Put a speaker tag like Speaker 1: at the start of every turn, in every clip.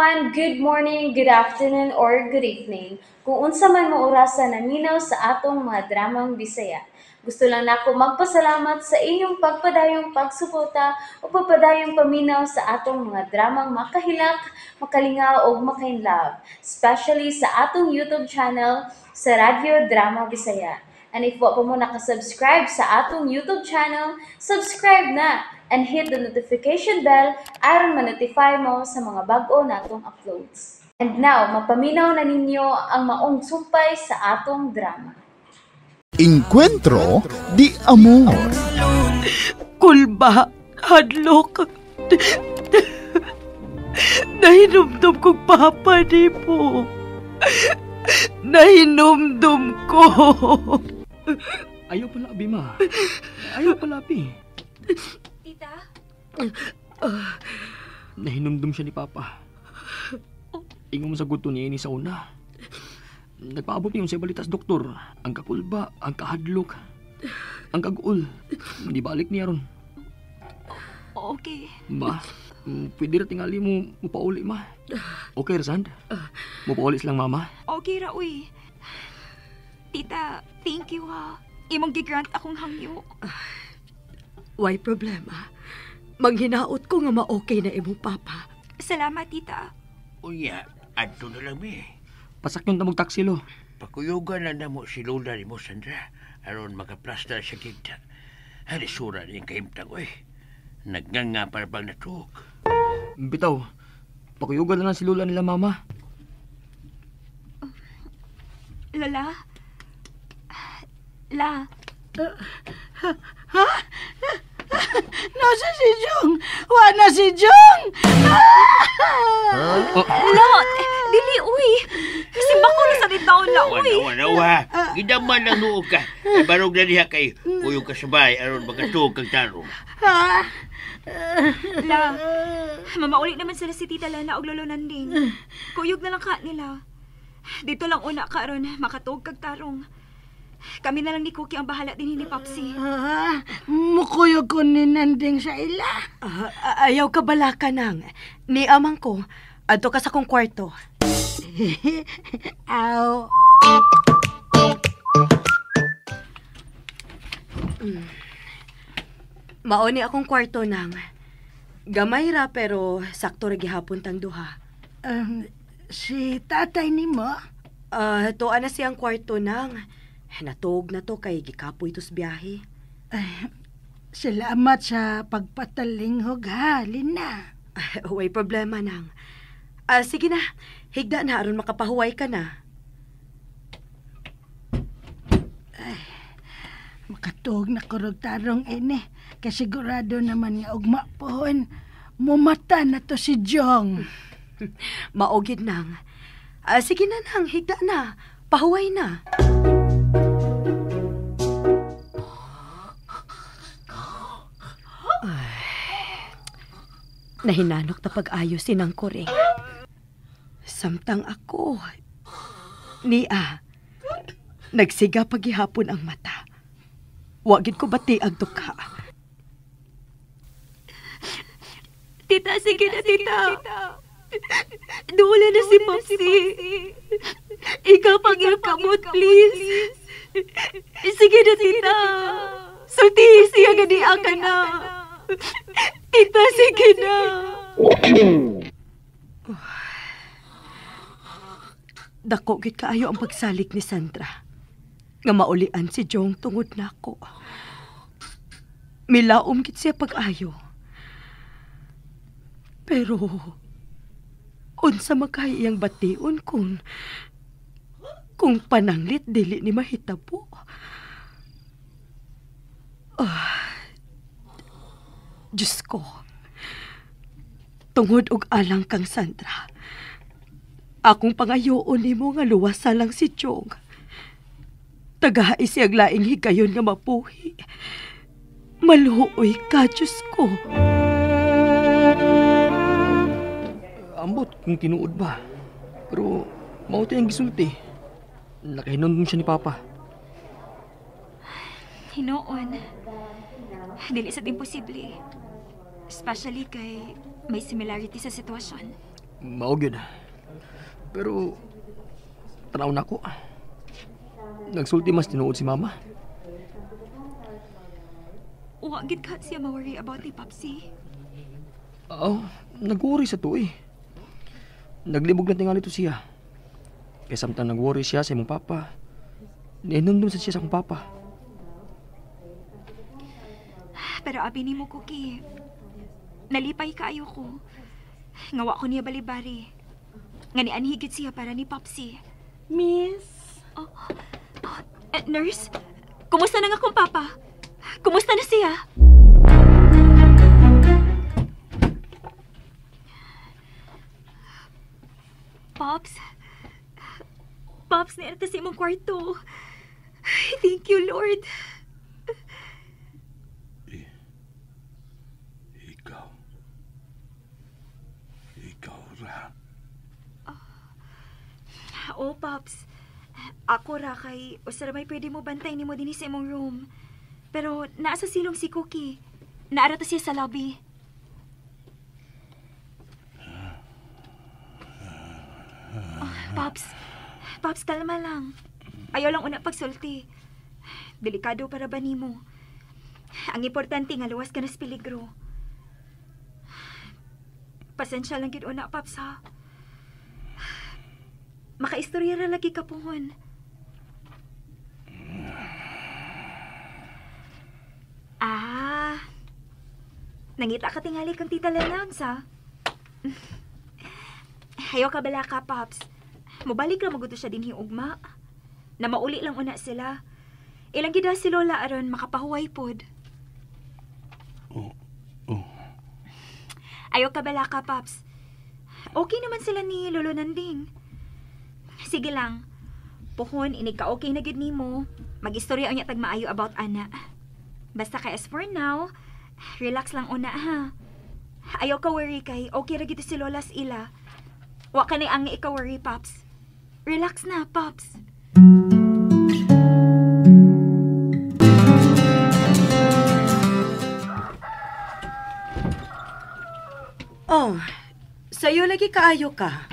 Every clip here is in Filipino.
Speaker 1: everyone, good morning, good afternoon, or good evening. Kung unsa man mo orasan naminaw sa atong mga dramang Bisaya. Gusto lang nako magpasalamat sa inyong pagpadayong pagsuporta o pagpadayong paminaw sa atong mga dramang makahilak, makalingaw o makainlove, especially sa atong YouTube channel sa Radyo Drama Bisaya. And if wa pa mo nakasubscribe sa atong YouTube channel, subscribe na and hit the notification bell aron ma-notify mo sa mga bag-o natong uploads. And now, mapaminaw na ninyo ang maong sumpay sa atong drama.
Speaker 2: Encuentro de Amor.
Speaker 3: Kulba, hadlok. Nahinumdum kong papa ni po. Nahinumdum ko.
Speaker 4: Ayaw pala, Abi, ma. Ayaw pala, Abi.
Speaker 5: Tita?
Speaker 4: Nahinumdum siya ni Papa. Ingon mo sa gusto niya ini sa una. Nagpaabot niyo sa balitas doktor. Ang kakulba, ang kahadlok, ang kaguol. Di balik niya ron.
Speaker 5: Okay.
Speaker 4: Ma, pwede ra tingali mo pauli, ma. Okay, Rasand? Mupauli silang mama.
Speaker 5: Okay ra, uy. Tita, thank you ha. Imong gigrant akong hangyo.
Speaker 3: Why problema? Manghinaot ko nga ma-okay na imong papa.
Speaker 5: Salamat, tita.
Speaker 6: Unya, adto na lang mi.
Speaker 4: Pasakyon na taksi lo.
Speaker 6: Pakuyugan na namo si Lola ni mo, Sandra. Aron makaplastar siya kita. Halisura niyang kahimtang, oy. Nagnganga para bang natuog.
Speaker 4: Bitaw, pakuyugan na lang si Lola nila, mama.
Speaker 5: Lola? La?
Speaker 3: Nasa si Jong! Wala si Jong!
Speaker 5: La! Dili, uy! Simba ko na sa taon la, uy!
Speaker 6: Wala. Gidaman lang nuog ka. Ay barog na diha kay uyog ka sabay aron magatuog kang tarong.
Speaker 5: La, mamauli naman sila si Tita Lana og Lolo Nanding. Kuyog na lang ka nila. Dito lang una ka aron makatuog kag tarong. Kami na lang ni Cookie ang bahala din ni Popsi.
Speaker 7: Mukuyog ko ni Nanding sa ila.
Speaker 3: Ayaw ka bala ka nang. Ni amang ko, adto ka sa kong kwarto.
Speaker 7: Aw.
Speaker 3: Maoni akong kwarto nang. Gamay ra pero sakto ra gihapon tang duha.
Speaker 7: Si tatay ni mo?
Speaker 3: Tuwa na siyang kwarto nang. Natuog na to kay gikapoy tos biyahe.
Speaker 7: Salamat sa pagpatalinghog ha, Lina.
Speaker 3: Way problema nang. Sige na, higda na aron makapahuway ka na.
Speaker 7: Makatuog na kurog tarong ini. Kasigurado naman nga ugma pohon. Mumata na to si Jong.
Speaker 3: Maogid nang. Sige na nang, higda na. Pahuway na. Nahinanok na pag-ayos sinang kuring. Samtang ako, nagsiga paghihapon ang mata. Wagid ko bati ang duka.
Speaker 5: Tita, sige na, tita. Duwala na si Popsi. Ikaw pang iyong kamot, please. Sige na, tita. Sultihi siya ganiya ka na. Tita, sige na.
Speaker 3: Dako gid kaayo ang pagsalik ni Sandra. Nga maulian si Jong tungod nako. Milaom gid siya pag-ayo. Pero unsa makay iyang bation kung pananglit dili ni mahitabo. Diyos ko, tungod og alang kang Sandra, akong pangayoon nimo nga luwasa lang si Jong. Tagahai siyag laing higayon nga mapuhi. Maluoy ka, Diyos ko.
Speaker 4: Ambot kung tinuod ba. Pero mauti ang gisulti. Nakahinundom siya ni Papa.
Speaker 5: Hinoon. Dili sa imposible. Especially kay may similarity sa sitwasyon.
Speaker 4: Mao gyud. Pero tanaw na ko. Nagsulti mas tinuod si mama.
Speaker 5: Wa gid ka siya ma-worry about ni Popsi.
Speaker 4: Nag-worry sa to eh. Naglibog na tingali to siya. Kaya samtang nag-worry siya sa imong papa, ninundun sa siya sa akong papa.
Speaker 5: Pero abi ni mo, Cookie, nalipay kaayo ko. Ngawa ko niya balibari. Nga ni anhigit siya para ni Popsi.
Speaker 7: Miss,
Speaker 5: Nurse, kumusta na nga akong papa? Kumusta na siya? Pops? Pops, nairta sa imong kwarto. Thank you, Lord.
Speaker 6: Ikaw ra.
Speaker 5: Oo, Pops. Ako ra kay usara may pwede mo bantay nimo dinhi sa imong room. Pero naa sa silong si Cookie. Naara ta siya sa lobby. Pops. Pops, kalma lang. Ayaw lang una pagsulti. Delikado para ba nimo? Ang importante nga luwas ka na sa peligro. Pasensya lang gid una, Pops, ha? Makaistorya ra lagi ka puhon. Nangita ka tingali kang tita Lanang, sa? Hayo ka bala ka, Pops. Mubalik ra maguto siya dinhi ugma. Na mauli lang una sila. Ilang gida si Lola aron makapahuway pod.
Speaker 6: Oh.
Speaker 5: Ayaw ka bala ka, Pops. Okay naman sila ni Lolo Nanding. Sige lang. Puhon, inig ka okay na gid nimo. Mag-istorya unya tag maayo about ana. Basta kay as for now, relax lang una, ha. Ayaw ka worry kay okay ra gid si Lola sa ila. Wa ka ni ang ikaw worry, Pops. Relax na, Pops.
Speaker 3: Oh, sa'yo lagi kaayo ka.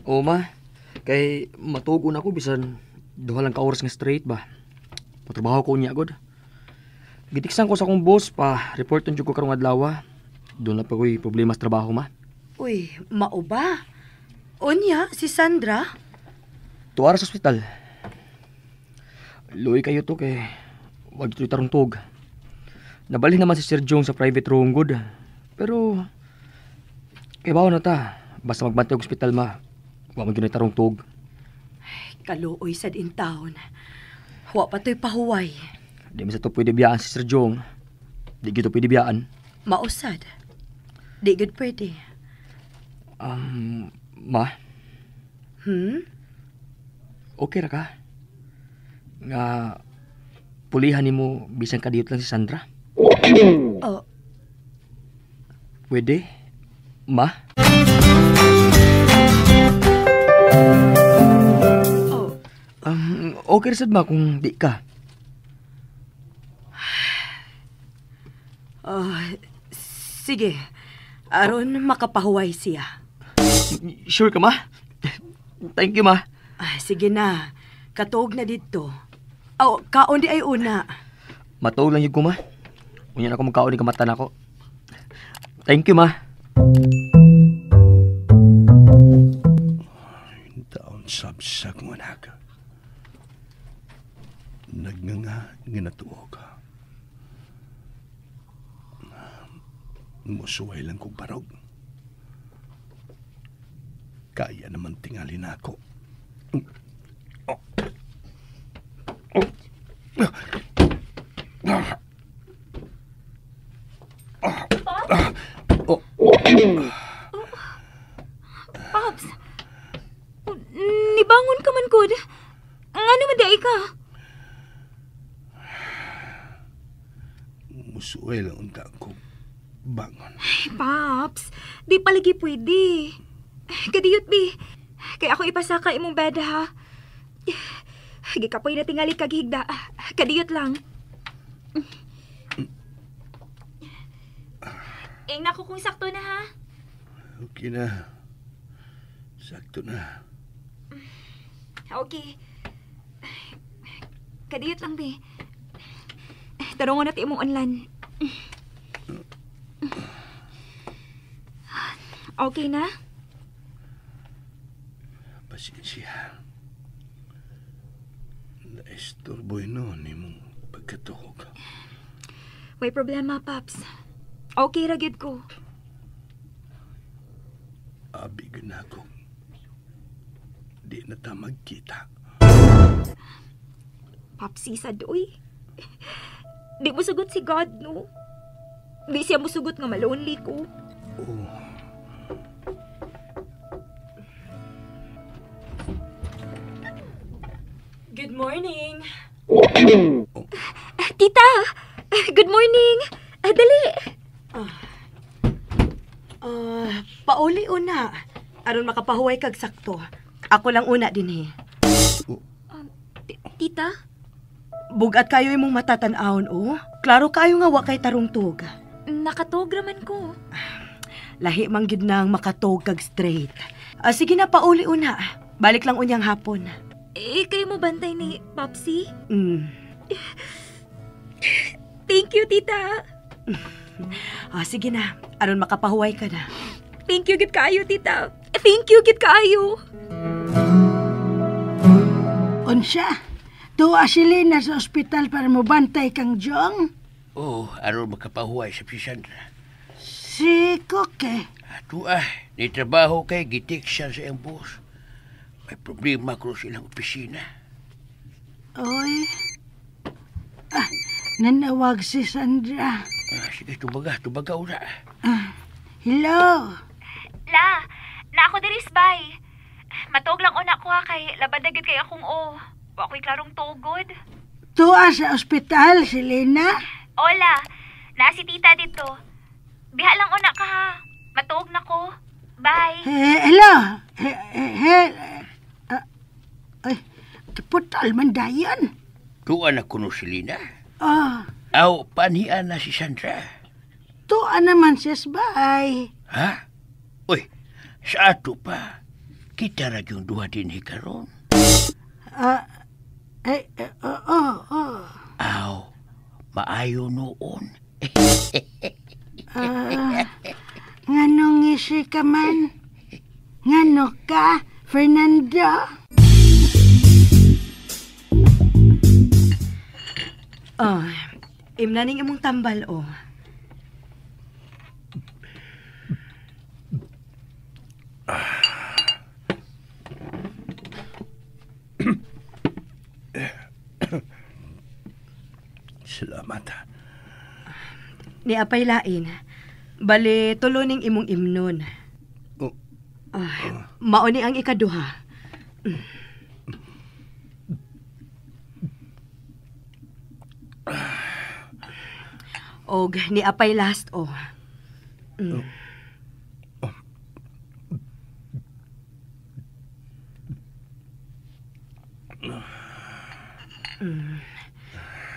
Speaker 4: Oo, ma. Kay matugon ako bisan duha lang ka oras nga straight ba. Patrabaho ko niya agad. Gitiksan ko sa akong boss pa report jud ko karong adlaw. Doon na pa ko'y problema sa trabaho, ma.
Speaker 3: Uy, mao ba? Unya, si Sandra?
Speaker 4: Tuwara sa ospital. Luoy kayo to kay wag ito'y tarungtog. Nabalhin naman si Sir Jong sa private room good. Pero kay bawa na ta. Basta magbantay og ospital, ma. Wa man gyud tarungtog.
Speaker 3: Kaluoy sad in town. Wa pa to'y pahuway.
Speaker 4: Di man sa to pwede biyaan si Sir Jong. Di gyud to pwede biyaan.
Speaker 3: Mausad. Di gud pwede.
Speaker 4: Ma, okay ra ka? Nga pulihan nimo bisan kadiyot lang si Sandra?
Speaker 3: Oh,
Speaker 4: Pwede? Ma? Okay ra sad ma kung di ka.
Speaker 3: sige. Aron makapahuway siya.
Speaker 4: Sure ka, ma? Thank you, ma.
Speaker 3: Sige na. Katuog na dito. Kaon di ay una.
Speaker 4: Matuog lang yun ko, ma. Unyan ako magkaon ni kamatan ako. Thank you, ma.
Speaker 6: Taon sabsak mo na ka. Nagnanga ginatuog. Musuway lang kong barog. Kaya naman tingali na ako.
Speaker 5: Pops, nibangon ka man, good. Nga naman di ka.
Speaker 6: Musuway lang unta ko bangon.
Speaker 5: Pops, di palagi pwede. Kadiyot, bi. Kaya ako ipasaka imong bed, ha? Gikapoy na tingali kaghigda. Kadiyot lang. Ing nako kung sakto na, ha?
Speaker 6: Okay na. Sakto na.
Speaker 5: Okay. Kadiyot lang, be. Tarungan natin imong online. Okay na?
Speaker 6: Pasensya. Naistorboy noon imong pagkatuhog.
Speaker 5: May problema, Paps. Okay ra gyud ko.
Speaker 6: Abi ganako. Di na ta magkita.
Speaker 5: Papsi sad, uy. Di mo sugot si God, no? Di siya mo sugot nga malonely ko.
Speaker 6: Oh,
Speaker 3: Good morning.
Speaker 5: Tita! Good morning! Dali!
Speaker 3: Pauli una. Aron makapahuway kag sakto. Ako lang una din
Speaker 5: Tita?
Speaker 3: Bugat kayo imong matatan-awon Klaro kayo nga wa kay tarungtog.
Speaker 5: Nakatog raman ko.
Speaker 3: Lahi man gid nang makatog kag straight. Sige na pauli una. Balik lang unyang hapon.
Speaker 5: Kayo mo bantay ni Popsi?
Speaker 3: Mm.
Speaker 5: Thank you, Tita.
Speaker 3: Sige na. Aron makapahuway ka na.
Speaker 5: Thank you, gid kaayo, Tita. Thank you, gid kaayo.
Speaker 7: Unsya, tuwa si Lina sa ospital para mo bantay kang Jong.
Speaker 6: oh, aron makapahuway sa Sandra.
Speaker 7: Si Koke.
Speaker 6: Ato ni trabaho kay gitik siya sa iyang boss. May problema ko sa ilang opisina.
Speaker 7: Oy. Nanawag si Sandra.
Speaker 6: Sige, tubaga ura.
Speaker 7: Hello.
Speaker 5: La, na ako diri bay. Matog lang una ko ha kay labadagid kay akong Wa ko'y klarong tugod.
Speaker 7: Tuwa sa ospital si Lina.
Speaker 5: Ola, na si Tita dito. Biha lang una ka ha. Matog na ko. Bye.
Speaker 7: Hello. Ay, kaputal man dayan.
Speaker 6: Tuwa na kuno si Lina.
Speaker 7: Oh,
Speaker 6: Panian na si Sandra.
Speaker 7: tuwa naman siya bay.
Speaker 6: Ha? Uy, sa ato pa. Kita ra yung duha din hikaron. Maayo noon.
Speaker 7: Nganong ngisi ka man? Ngano ka, Fernando?
Speaker 3: Imnaning imong tambal
Speaker 6: Salamat.
Speaker 3: Ni apay lain. Bale tuloning imong imnon. Mauni ang ikaduha. Og ni apay last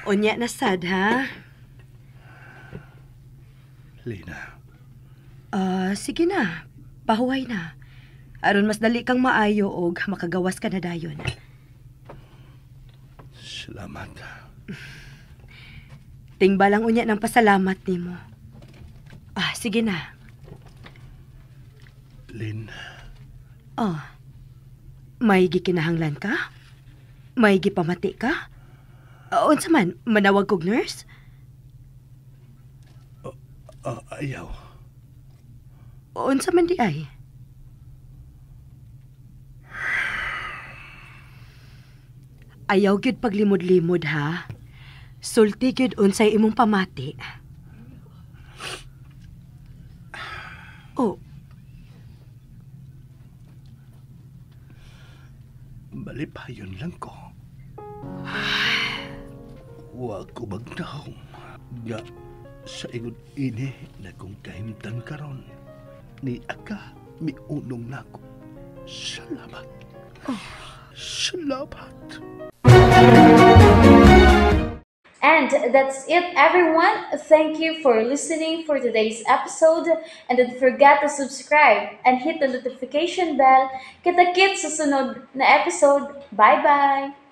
Speaker 3: Unya na sad, ha?
Speaker 6: Lina.
Speaker 3: Sige na. Pahuway na. Aron mas dali kang maayo og makagawas ka na dayon.
Speaker 6: Salamat.
Speaker 3: Tingbalang unya ng pasalamat nimo. Sige na.
Speaker 6: Lin.
Speaker 3: May gikinahanglan ka? May gipamati ka? Unsa man, manawag kog nurse?
Speaker 6: Ayaw.
Speaker 3: Unsa man di ay? Ayaw gyud paglimod-limod, ha? Sulti gyud unsay imong pamati.
Speaker 6: Malipayon lang ko. Wa ko magtahong nga sa ingon ini na kung kahimtang karon ni Aka miunong nako. Salamat. Salamat.
Speaker 1: And that's it, everyone. Thank you for listening for today's episode. And don't forget to subscribe and hit the notification bell. Kita-kits sa sunod na episode. Bye-bye!